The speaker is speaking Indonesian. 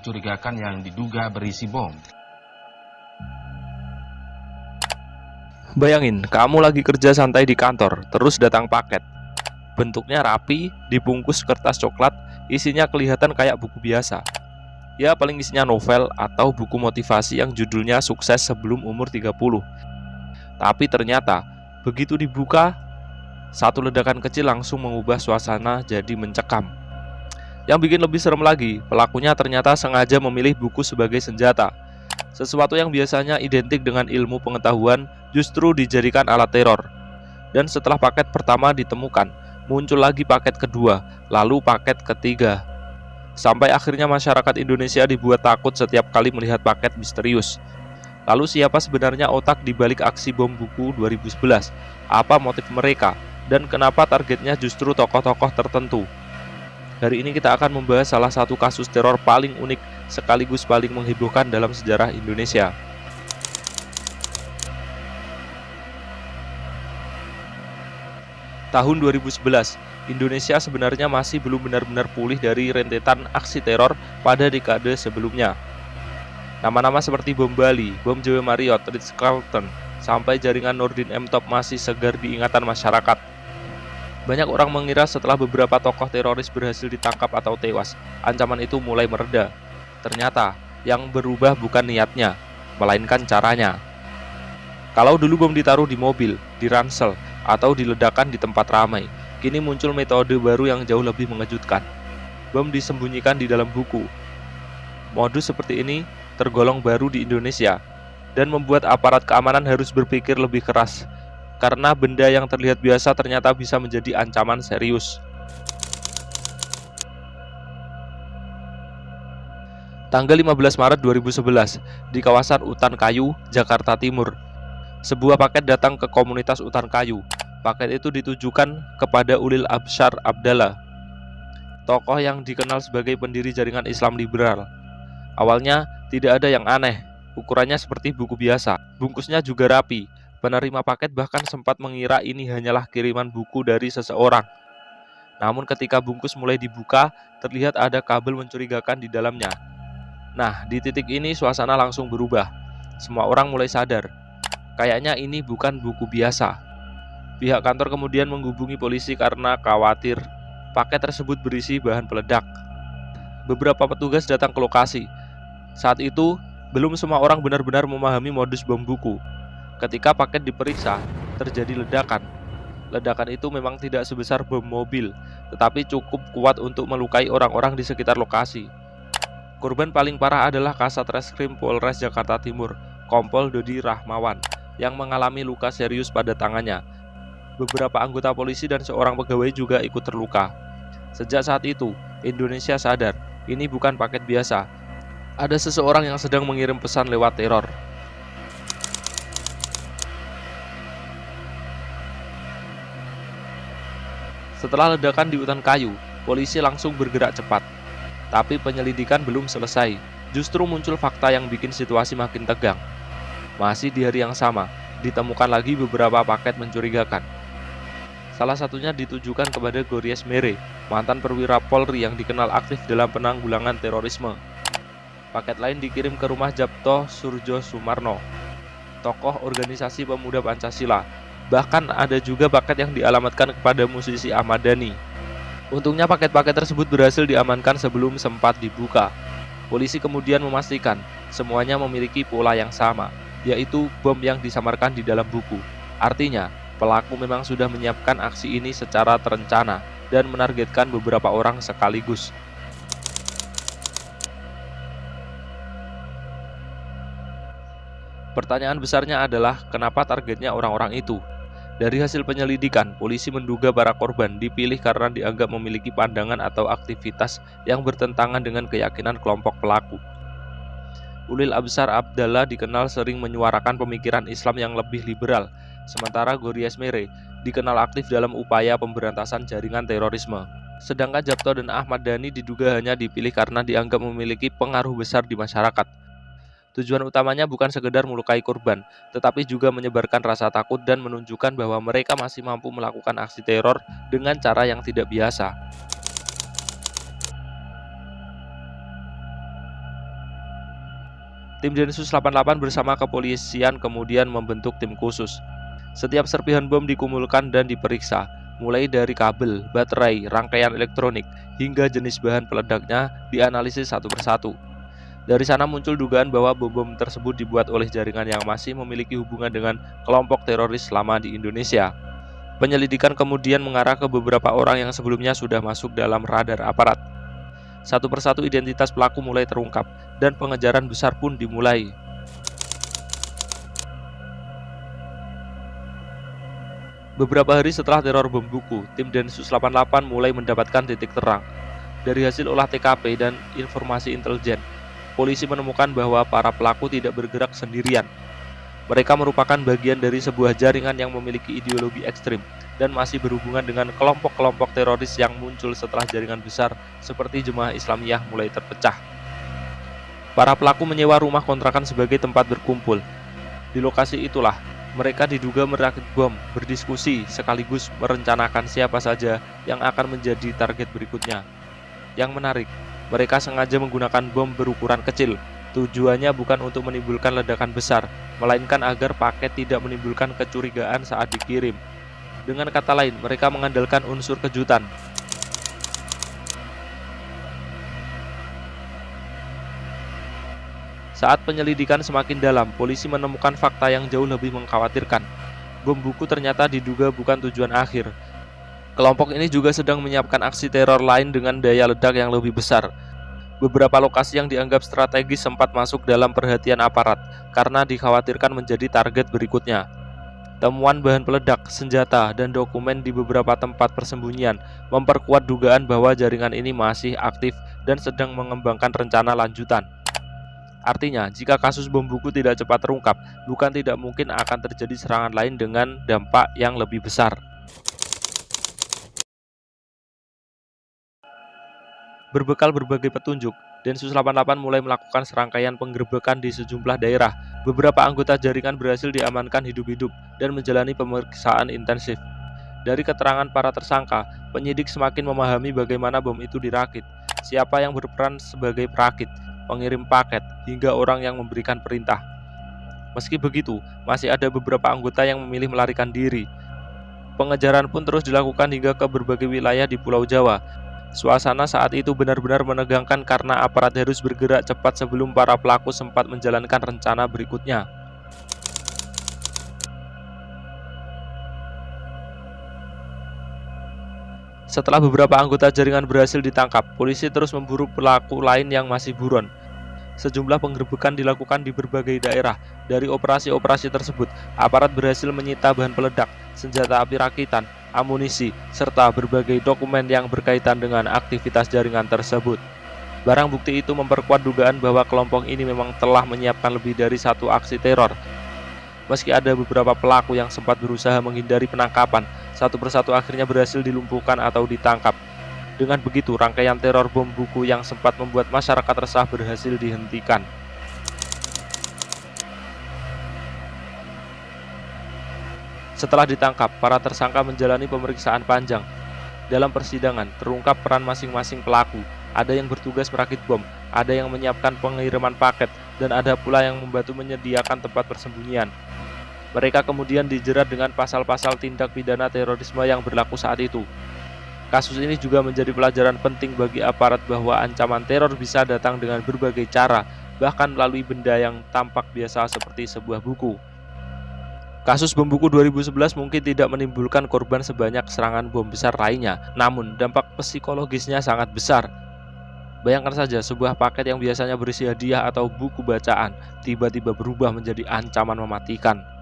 mencurigakan yang diduga berisi bom. Bayangin, kamu lagi kerja santai di kantor, terus datang paket. Bentuknya rapi, dibungkus kertas coklat, isinya kelihatan kayak buku biasa. Ya paling isinya novel atau buku motivasi yang judulnya Sukses Sebelum Umur 30. Tapi ternyata, begitu dibuka, satu ledakan kecil langsung mengubah suasana jadi mencekam. Yang bikin lebih serem lagi, pelakunya ternyata sengaja memilih buku sebagai senjata. Sesuatu yang biasanya identik dengan ilmu pengetahuan justru dijadikan alat teror. Dan setelah paket pertama ditemukan, muncul lagi paket kedua, lalu paket ketiga. Sampai akhirnya masyarakat Indonesia dibuat takut setiap kali melihat paket misterius. Lalu siapa sebenarnya otak di balik aksi bom buku 2011? Apa motif mereka? Dan kenapa targetnya justru tokoh-tokoh tertentu? Hari ini kita akan membahas salah satu kasus teror paling unik sekaligus paling menghebohkan dalam sejarah Indonesia. Tahun 2011, Indonesia sebenarnya masih belum benar-benar pulih dari rentetan aksi teror pada dekade sebelumnya. Nama-nama seperti bom Bali, bom JW Marriott, Ritz-Carlton, sampai jaringan Nurdin M. Top masih segar di ingatan masyarakat. Banyak orang mengira setelah beberapa tokoh teroris berhasil ditangkap atau tewas, ancaman itu mulai mereda. Ternyata, yang berubah bukan niatnya, melainkan caranya. Kalau dulu bom ditaruh di mobil, di ransel, atau diledakkan di tempat ramai, kini muncul metode baru yang jauh lebih mengejutkan. Bom disembunyikan di dalam buku. Modus seperti ini tergolong baru di Indonesia dan membuat aparat keamanan harus berpikir lebih keras. Karena benda yang terlihat biasa ternyata bisa menjadi ancaman serius. Tanggal 15 Maret 2011, di kawasan Utan Kayu, Jakarta Timur, sebuah paket datang ke komunitas Utan Kayu. Paket itu ditujukan kepada Ulil Absyar Abdallah, tokoh yang dikenal sebagai pendiri jaringan Islam liberal. Awalnya tidak ada yang aneh, ukurannya seperti buku biasa, bungkusnya juga rapi. Penerima paket bahkan sempat mengira ini hanyalah kiriman buku dari seseorang. Namun ketika bungkus mulai dibuka, terlihat ada kabel mencurigakan di dalamnya. Nah, di titik ini suasana langsung berubah. Semua orang mulai sadar, kayaknya ini bukan buku biasa. Pihak kantor kemudian menghubungi polisi karena khawatir paket tersebut berisi bahan peledak. Beberapa petugas datang ke lokasi. Saat itu, belum semua orang benar-benar memahami modus bom buku. Ketika paket diperiksa, terjadi ledakan. Ledakan itu memang tidak sebesar bom mobil, tetapi cukup kuat untuk melukai orang-orang di sekitar lokasi. Korban paling parah adalah Kasat Reskrim Polres Jakarta Timur, Kompol Dodi Rahmawan, yang mengalami luka serius pada tangannya. Beberapa anggota polisi dan seorang pegawai juga ikut terluka. Sejak saat itu, Indonesia sadar, ini bukan paket biasa. Ada seseorang yang sedang mengirim pesan lewat teror. Setelah ledakan di Utan Kayu, polisi langsung bergerak cepat. Tapi penyelidikan belum selesai. Justru muncul fakta yang bikin situasi makin tegang. Masih di hari yang sama, ditemukan lagi beberapa paket mencurigakan. Salah satunya ditujukan kepada Gories Mere, mantan perwira Polri yang dikenal aktif dalam penanggulangan terorisme. Paket lain dikirim ke rumah Japto Surjo Sumarno, tokoh organisasi pemuda Pancasila. Bahkan ada juga paket yang dialamatkan kepada musisi Ahmad Dhani. Untungnya paket-paket tersebut berhasil diamankan sebelum sempat dibuka. Polisi kemudian memastikan semuanya memiliki pola yang sama, yaitu bom yang disamarkan di dalam buku. Artinya, pelaku memang sudah menyiapkan aksi ini secara terencana dan menargetkan beberapa orang sekaligus. Pertanyaan besarnya adalah kenapa targetnya orang-orang itu? Dari hasil penyelidikan, polisi menduga para korban dipilih karena dianggap memiliki pandangan atau aktivitas yang bertentangan dengan keyakinan kelompok pelaku. Ulil Absyar Abdallah dikenal sering menyuarakan pemikiran Islam yang lebih liberal, sementara Gories Mere dikenal aktif dalam upaya pemberantasan jaringan terorisme. Sedangkan Japto dan Ahmad Dhani diduga hanya dipilih karena dianggap memiliki pengaruh besar di masyarakat. Tujuan utamanya bukan sekedar melukai korban, tetapi juga menyebarkan rasa takut dan menunjukkan bahwa mereka masih mampu melakukan aksi teror dengan cara yang tidak biasa. Tim Densus 88 bersama kepolisian kemudian membentuk tim khusus. Setiap serpihan bom dikumpulkan dan diperiksa, mulai dari kabel, baterai, rangkaian elektronik, hingga jenis bahan peledaknya dianalisis satu persatu. Dari sana muncul dugaan bahwa bom-bom tersebut dibuat oleh jaringan yang masih memiliki hubungan dengan kelompok teroris lama di Indonesia. Penyelidikan kemudian mengarah ke beberapa orang yang sebelumnya sudah masuk dalam radar aparat. Satu persatu identitas pelaku mulai terungkap, dan pengejaran besar pun dimulai. Beberapa hari setelah teror bom buku, tim Densus 88 mulai mendapatkan titik terang. Dari hasil olah TKP dan informasi intelijen, polisi menemukan bahwa para pelaku tidak bergerak sendirian. Mereka merupakan bagian dari sebuah jaringan yang memiliki ideologi ekstrim dan masih berhubungan dengan kelompok-kelompok teroris yang muncul setelah jaringan besar seperti Jemaah Islamiyah mulai terpecah. Para pelaku menyewa rumah kontrakan sebagai tempat berkumpul. Di lokasi itulah mereka diduga merakit bom, berdiskusi, sekaligus merencanakan siapa saja yang akan menjadi target berikutnya. Yang menarik, mereka sengaja menggunakan bom berukuran kecil. Tujuannya bukan untuk menimbulkan ledakan besar, melainkan agar paket tidak menimbulkan kecurigaan saat dikirim. Dengan kata lain, mereka mengandalkan unsur kejutan. Saat penyelidikan semakin dalam, polisi menemukan fakta yang jauh lebih mengkhawatirkan. Bom buku ternyata diduga bukan tujuan akhir. Kelompok ini juga sedang menyiapkan aksi teror lain dengan daya ledak yang lebih besar. Beberapa lokasi yang dianggap strategis sempat masuk dalam perhatian aparat karena dikhawatirkan menjadi target berikutnya. Temuan bahan peledak, senjata, dan dokumen di beberapa tempat persembunyian memperkuat dugaan bahwa jaringan ini masih aktif dan sedang mengembangkan rencana lanjutan. Artinya, jika kasus bom buku tidak cepat terungkap, bukan tidak mungkin akan terjadi serangan lain dengan dampak yang lebih besar. Berbekal berbagai petunjuk, Densus 88 mulai melakukan serangkaian penggerebekan di sejumlah daerah. Beberapa anggota jaringan berhasil diamankan hidup-hidup dan menjalani pemeriksaan intensif. Dari keterangan para tersangka, penyidik semakin memahami bagaimana bom itu dirakit, siapa yang berperan sebagai perakit, pengirim paket, hingga orang yang memberikan perintah. Meski begitu, masih ada beberapa anggota yang memilih melarikan diri. Pengejaran pun terus dilakukan hingga ke berbagai wilayah di Pulau Jawa. Suasana saat itu benar-benar menegangkan karena aparat harus bergerak cepat sebelum para pelaku sempat menjalankan rencana berikutnya. Setelah beberapa anggota jaringan berhasil ditangkap, polisi terus memburu pelaku lain yang masih buron. Sejumlah penggerebekan dilakukan di berbagai daerah. Dari operasi-operasi tersebut, aparat berhasil menyita bahan peledak, senjata api rakitan, amunisi, serta berbagai dokumen yang berkaitan dengan aktivitas jaringan tersebut. Barang bukti itu memperkuat dugaan bahwa kelompok ini memang telah menyiapkan lebih dari satu aksi teror. Meski ada beberapa pelaku yang sempat berusaha menghindari penangkapan, satu persatu akhirnya berhasil dilumpuhkan atau ditangkap. Dengan begitu, rangkaian teror bom buku yang sempat membuat masyarakat resah berhasil dihentikan. Setelah ditangkap, para tersangka menjalani pemeriksaan panjang. Dalam persidangan, terungkap peran masing-masing pelaku. Ada yang bertugas merakit bom, ada yang menyiapkan pengiriman paket, dan ada pula yang membantu menyediakan tempat persembunyian. Mereka kemudian dijerat dengan pasal-pasal tindak pidana terorisme yang berlaku saat itu. Kasus ini juga menjadi pelajaran penting bagi aparat bahwa ancaman teror bisa datang dengan berbagai cara, bahkan melalui benda yang tampak biasa seperti sebuah buku. Kasus bom buku 2011 mungkin tidak menimbulkan korban sebanyak serangan bom besar lainnya, namun dampak psikologisnya sangat besar. Bayangkan saja sebuah paket yang biasanya berisi hadiah atau buku bacaan, tiba-tiba berubah menjadi ancaman mematikan.